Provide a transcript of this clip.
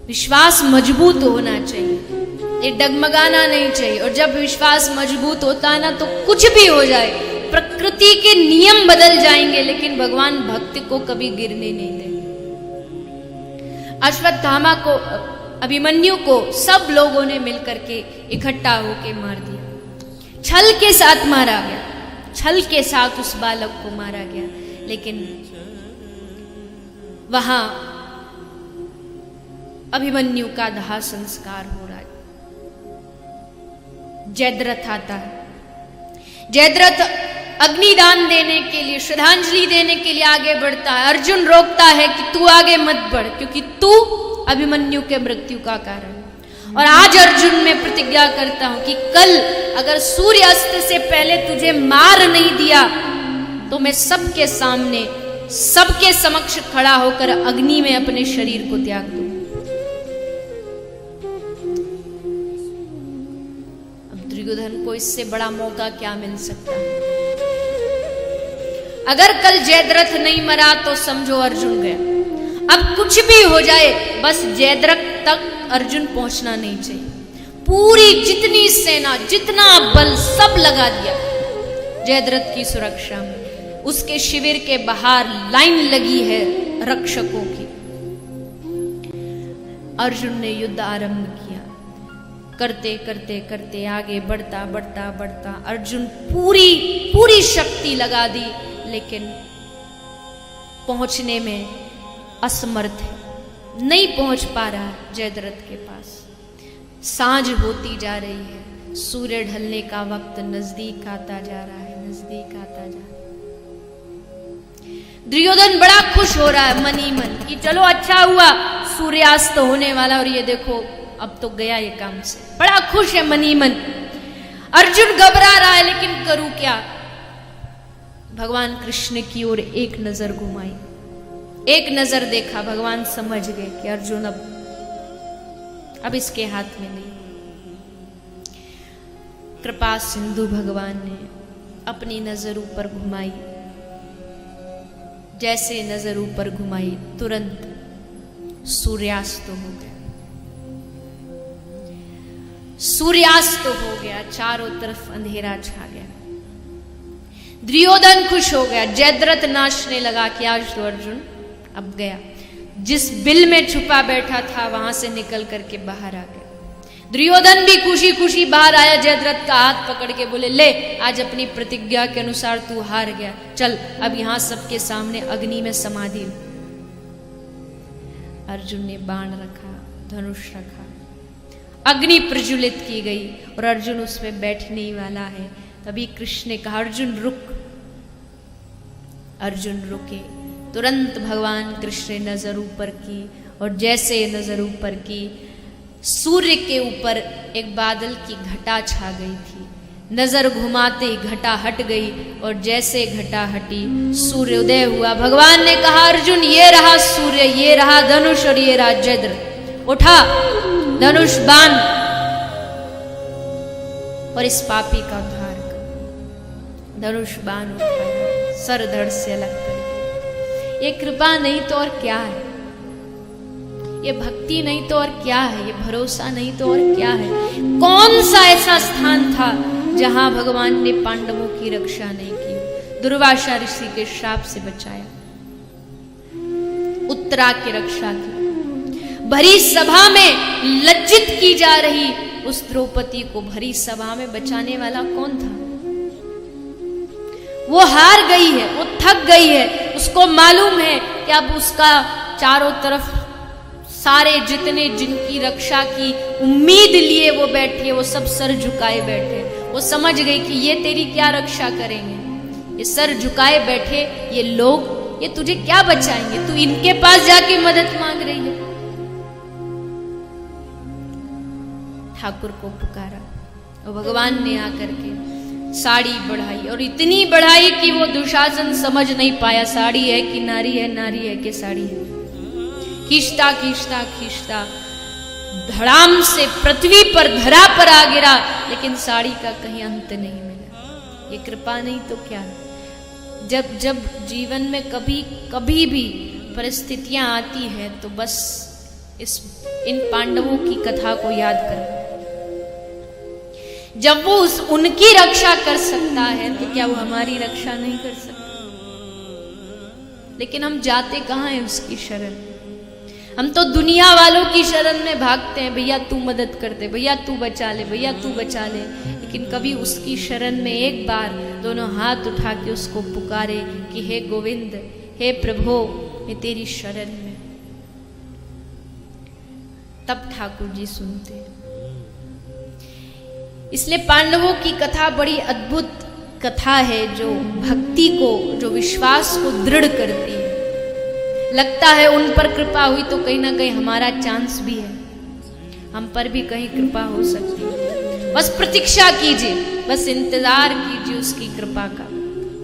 विश्वास मजबूत होना चाहिए, ये डगमगाना नहीं चाहिए। और जब विश्वास मजबूत होता है ना तो कुछ भी हो जाए, प्रकृति के नियम बदल जाएंगे लेकिन भगवान भक्त को कभी गिरने नहीं देंगे। अश्वत्थामा को, अभिमन्यु को सब लोगों ने मिलकर के इकट्ठा होके मार दिया। छल के साथ मारा गया, छल के साथ उस बालक को मारा गया। लेकिन वहां अभिमन्यु का दाह संस्कार हो रहा है। जयद्रथ आता है। जयद्रथ अग्निदान देने के लिए, श्रद्धांजलि देने के लिए आगे बढ़ता है। अर्जुन रोकता है कि तू आगे मत बढ़, क्योंकि तू अभिमन्यु के मृत्यु का कारण। और आज अर्जुन मैं प्रतिज्ञा करता हूं कि कल अगर सूर्यास्त से पहले तुझे मार नहीं दिया तो मैं सबके सामने, सबके समक्ष खड़ा होकर अग्नि में अपने शरीर को त्याग दूं। अब दुर्योधन को इससे बड़ा मौका क्या मिल सकता है? अगर कल जयद्रथ नहीं मरा तो समझो अर्जुन गया। अब कुछ भी हो जाए, बस जयद्रथ तक अर्जुन पहुंचना नहीं चाहिए। पूरी जितनी सेना, जितना बल सब लगा दिया जयद्रथ की सुरक्षा में। उसके शिविर के बाहर लाइन लगी है रक्षकों की। अर्जुन ने युद्ध आरंभ किया। करते करते करते आगे बढ़ता बढ़ता बढ़ता अर्जुन पूरी शक्ति लगा दी, लेकिन पहुंचने में असमर्थ है, नहीं पहुंच पा रहा है जयद्रथ के पास। सांझ होती जा रही है, सूर्य ढलने का वक्त नजदीक आता जा रहा है, नजदीक आता जा रहा है। दुर्योधन बड़ा खुश हो रहा है मन ही मन कि चलो अच्छा हुआ, सूर्यास्त होने वाला और ये देखो अब तो गया ये काम से। बड़ा खुश है मन ही मन। अर्जुन घबरा रहा है, लेकिन करूं क्या? भगवान कृष्ण की ओर एक नजर घुमाई, एक नजर देखा। भगवान समझ गए कि अर्जुन अब इसके हाथ में नहीं। कृपा सिंधु भगवान ने अपनी नजर ऊपर घुमाई। जैसे नजर ऊपर घुमाई तुरंत सूर्यास्त हो गया। सूर्यास्त हो गया, चारों तरफ अंधेरा छा गया। दुर्योधन खुश हो गया। जयद्रथ नाचने लगा कि आज तो अर्जुन अब गया। जिस बिल में छुपा बैठा था वहां से निकल करके बाहर आ गया। दुर्योधन भी खुशी खुशी बाहर आया, जयद्रथ का हाथ पकड़ के बोले, ले आज अपनी प्रतिज्ञा के अनुसार तू हार गया, चल अब यहां सबके सामने अग्नि में समाधि। अर्जुन ने बाण रखा, धनुष रखा, अग्नि प्रज्वलित की गई और अर्जुन उसमें बैठने ही वाला है। तभी कृष्ण ने कहा, अर्जुन रुक। अर्जुन रुके। तुरंत भगवान कृष्ण ने नजर ऊपर की और जैसे नजर ऊपर की, सूर्य के ऊपर एक बादल की घटा छा गई थी। नजर घुमाते ही घटा हट गई और जैसे घटा हटी सूर्योदय हुआ। भगवान ने कहा, अर्जुन ये रहा सूर्य, ये रहा धनुष और ये रहा जयद्रथ। उठा धनुष बाण और इस पापी का उद्धार कर। धनुष बाण उठाया, सर धड़ से अलग कर। ये कृपा नहीं तो और क्या है? ये भक्ति नहीं तो और क्या है? ये भरोसा नहीं तो और क्या है? कौन सा ऐसा स्थान था जहां भगवान ने पांडवों की रक्षा नहीं की? दुर्वासा ऋषि के श्राप से बचाया, उत्तरा की रक्षा की। भरी सभा में लज्जित की जा रही उस द्रौपदी को भरी सभा में बचाने वाला कौन था? वो हार गई है, वो थक गई है। उसको मालूम है कि अब उसका चारों तरफ सारे जितने जिनकी रक्षा की उम्मीद लिए वो बैठे, वो सब सर झुकाए बैठे। वो समझ गई कि ये तेरी क्या रक्षा करेंगे, ये सर झुकाए बैठे ये लोग, ये तुझे क्या बचाएंगे? तू इनके पास जाके मदद मांग रही है। ठाकुर को पुकारा और भगवान ने आकर के साड़ी बढ़ाई और इतनी बढ़ाई कि वो दुशासन समझ नहीं पाया साड़ी है कि नारी है, नारी है कि साड़ी है। खींचता खींचता खींचता धड़ाम से पृथ्वी पर धरा पर आ गिरा, लेकिन साड़ी का कहीं अंत नहीं मिला। ये कृपा नहीं तो क्या? जब जब जीवन में कभी कभी भी परिस्थितियां आती हैं तो बस इन पांडवों की कथा को याद कर। जब वो उनकी रक्षा कर सकता है तो क्या वो हमारी रक्षा नहीं कर सकता? लेकिन हम जाते कहाँ हैं उसकी शरण? हम तो दुनिया वालों की शरण में भागते हैं, भैया तू मदद कर दे, भैया तू बचा ले, भैया तू बचा ले। लेकिन कभी उसकी शरण में एक बार दोनों हाथ उठा के उसको पुकारे कि हे गोविंद, हे प्रभु, मैं तेरी शरण में, तब ठाकुर जी सुनते। इसलिए पांडवों की कथा बड़ी अद्भुत कथा है, जो भक्ति को, जो विश्वास को दृढ़ करती है। लगता है उन पर कृपा हुई तो कहीं ना कहीं हमारा चांस भी है, हम पर भी कहीं कृपा हो सकती है। बस प्रतीक्षा कीजिए, बस इंतजार कीजिए उसकी कृपा का।